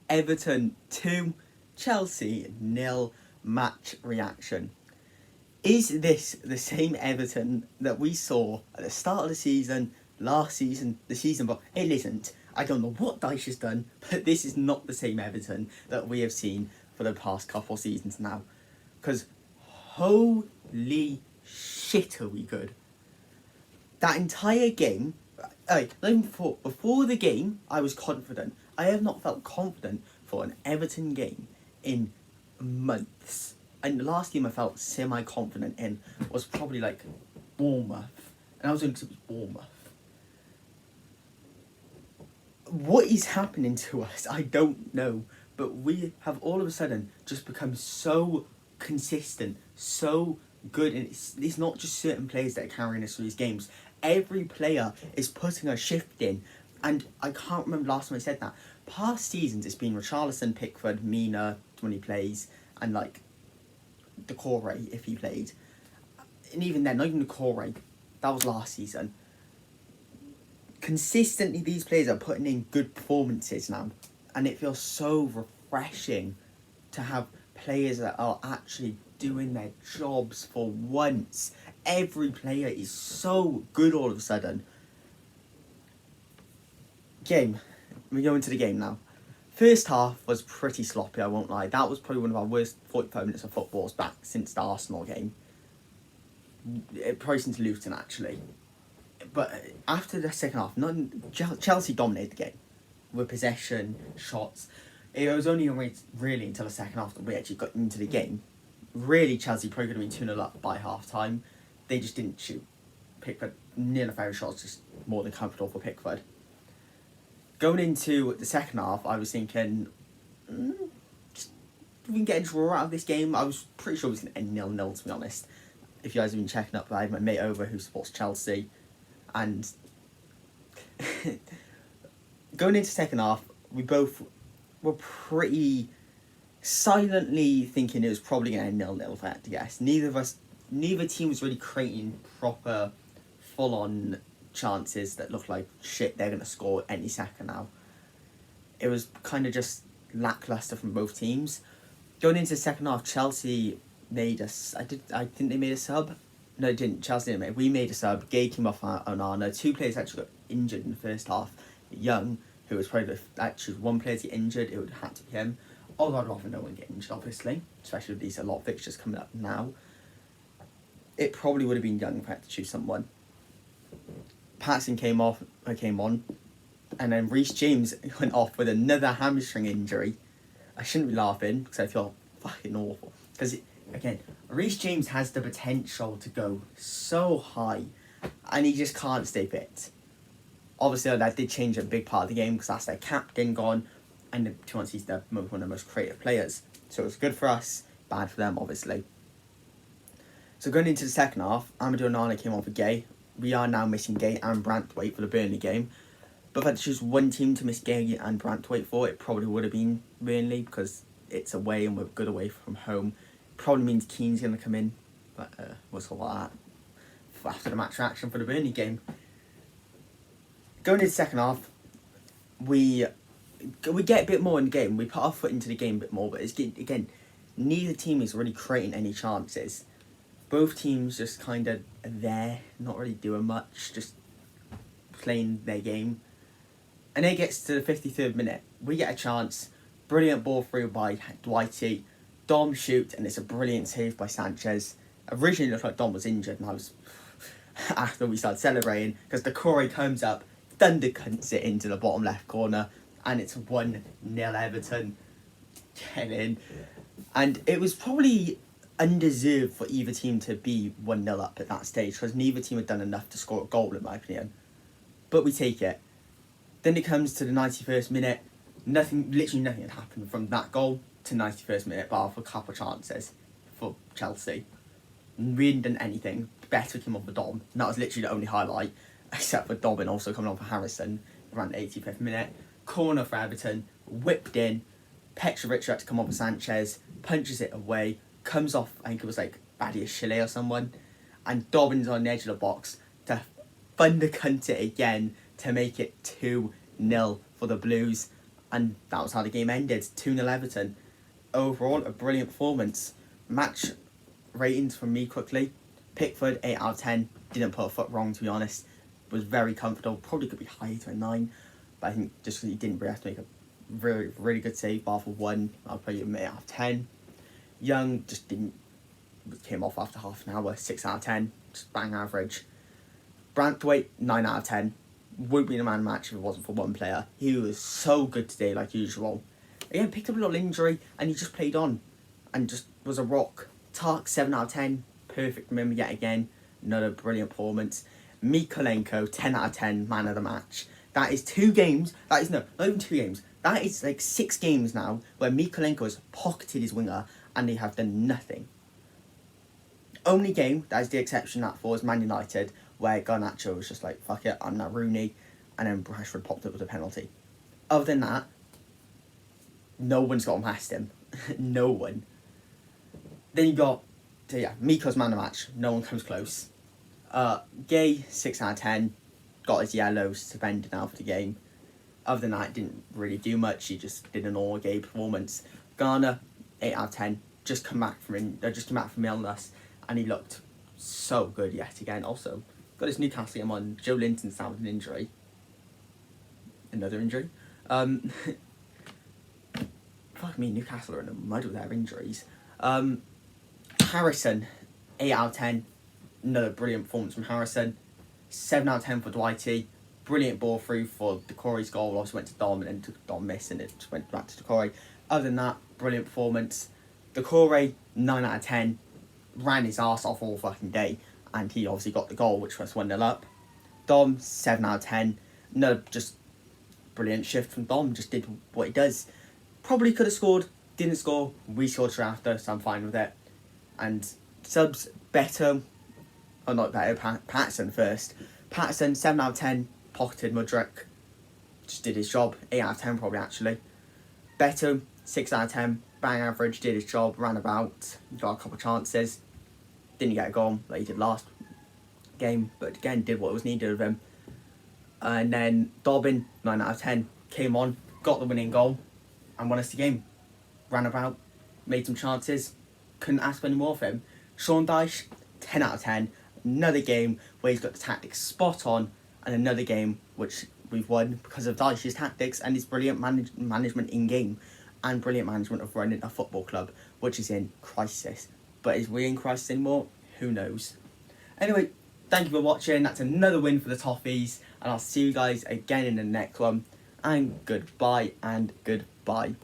Everton 2, Chelsea 0 match reaction. Is this the same Everton that we saw at the start of the season, last season, the season before? It isn't. I don't know what Dyche has done, but this is not the same Everton that we have seen for the past couple of seasons now. Because holy shit are we good. That entire game, before the game, I was confident. I have not felt confident for an Everton game in months. And the last game I felt semi-confident in was probably like Bournemouth. And I was only because it was Bournemouth. What is happening to us? I don't know. But we have all of a sudden just become so consistent, so good. And it's not just certain players that are carrying us through these games. Every player is putting a shift in. And I can't remember last time I said that. Past seasons it's been Richarlison, Pickford, Mina when he plays, and like Decore if he played. And even then, not even Decore, that was last season. Consistently these players are putting in good performances now, and it feels so refreshing to have players that are actually doing their jobs for once. Every player is so good all of a sudden. Game. We go into the game now. First half was pretty sloppy, I won't lie. That was probably one of our worst 45 minutes of footballs back since the Arsenal game. Probably since Luton, actually. But after the second half, Chelsea dominated the game with possession, shots. It was only really until the second half that we actually got into the game. Really, Chelsea probably could have been 2-0 up by half time. They just didn't shoot. Pickford, near enough every shot was just more than comfortable for Pickford. Going into the second half, I was thinking, just we can get a draw out of this game. I was pretty sure it was going to end 0-0, to be honest. If you guys have been checking up, I had my mate over who supports Chelsea. And going into second half, we both were pretty silently thinking it was probably going to end 0-0, if I had to guess. Neither team was really creating proper, full-on chances that look like shit they're going to score any second now. It was kind of just lackluster from both teams. Going into the second half, Chelsea made us. I think they made a sub. No, they didn't. Chelsea didn't make. We made a sub. Gay came off on Onana. Two players actually got injured in the first half. Young, who was probably actually one player to get injured, it would have had to be him. Although I'd rather no one get injured, obviously, especially with these a lot of fixtures coming up now. It probably would have been Young if I had to choose someone. Patson came on, and then Reece James went off with another hamstring injury. I shouldn't be laughing because I feel fucking awful. Because, again, Reece James has the potential to go so high, and he just can't stay fit. Obviously, that did change a big part of the game because that's their captain gone, and to be honest, he's one of the most creative players. So it was good for us, bad for them, obviously. So going into the second half, Amadou Onana came on for Gay. We are now missing Gay and Branthwaite for the Burnley game. But if I had to choose one team to miss Gay and Branthwaite for, it probably would have been Burnley because it's away and we're good away from home. Probably means Keane's going to come in. But we'll talk about that after the match reaction for the Burnley game. Going into the second half, we get a bit more in the game. We put our foot into the game a bit more. But it's, again, neither team is really creating any chances. Both teams just kind of there, not really doing much, just playing their game. And then it gets to the 53rd minute. We get a chance. Brilliant ball through by Dwighty. Dom shoots, and it's a brilliant save by Sanchez. Originally, it looked like Dom was injured, and I was, after we started celebrating, because Decore comes up, thundercunts it into the bottom left corner, and it's 1-0 Everton. Get in. And it was probably undeserved for either team to be 1-0 up at that stage because neither team had done enough to score a goal in my opinion. But we take it. Then it comes to the 91st minute. Literally nothing had happened from that goal to 91st minute bar for a couple of chances for Chelsea. We hadn't done anything. Better came off for Dom. And that was literally the only highlight, except for Dobbin also coming on for Harrison around the 85th minute. Corner for Everton, whipped in. Petrovic had to come on for Sanchez, punches it away. Comes off, I think it was like Badia Chile or someone, and Dobbins on the edge of the box to thundercunt it again to make it 2-0 for the Blues. And that was how the game ended, 2-0 Everton. Overall, a brilliant performance. Match ratings from me quickly. Pickford, 8 out of 10. Didn't put a foot wrong, to be honest. Was very comfortable. Probably could be higher to a 9. But I think just because he didn't really have to make a really, really good save, bar for 1, I'll put him 8 out of 10. Young just came off after half an hour, 6 out of 10. Just bang average. Branthwaite, 9 out of 10. Would be the man match if it wasn't for one player. He was so good today, like usual. Again, picked up a little injury, and he just played on. And just was a rock. Tark, 7 out of 10. Perfect remember yet again. Another brilliant performance. MYKOLENKOO, 10 out of 10. Man of the match. That is 2 games. That is, no, not even 2 games. That is like 6 games now where MYKOLENKOO has pocketed his winger and they have done nothing. Only game, that is the exception that for, is Man United, where Garnacho was just like, fuck it, I'm not Rooney, and then Rashford popped up with a penalty. Other than that, no one's gotten past him. No one. Then you got, Miko's man of the match. No one comes close. Gay, 6 out of 10. Got his yellow, suspended now for the game. Other than that, didn't really do much. He just did an all Gay performance. Garner, 8 out of 10. Just come back from illness, and he looked so good yet again. Also, got his Newcastle game on. Joe Linton's down with an injury. Another injury. Fuck me, Newcastle are in a mud with their injuries. Harrison, 8 out of 10. Another brilliant performance from Harrison. 7 out of 10 for Dwighty. Brilliant ball through for Decore's goal. Also went to Dom, and then Dom missed, and it just went back to Decore. Other than that, brilliant performance. Decore, 9 out of 10. Ran his arse off all fucking day, and he obviously got the goal, which was 1-0 up. Dom, 7 out of 10. No, just brilliant shift from Dom. Just did what he does. Probably could have scored, didn't score. We scored straight after, so I'm fine with it. And subs, better. Oh, not better. Patterson first. Patterson, 7 out of 10. Pocketed Mudryk. Just did his job. 8 out of 10 probably, actually. Better, 6 out of 10. Bang average, did his job, ran about. Got a couple of chances. Didn't get a goal like he did last game. But again, did what was needed of him. And then Dobbin, 9 out of 10. Came on, got the winning goal, and won us the game. Ran about, made some chances. Couldn't ask for any more of him. Sean Dyche, 10 out of 10. Another game where he's got the tactics spot on, and another game which we've won because of Dyche's tactics and his brilliant management in game, and brilliant management of running a football club which is in crisis. But is we in crisis anymore? Who knows? Anyway, thank you for watching. That's another win for the Toffees, and I'll see you guys again in the next one. And goodbye and goodbye.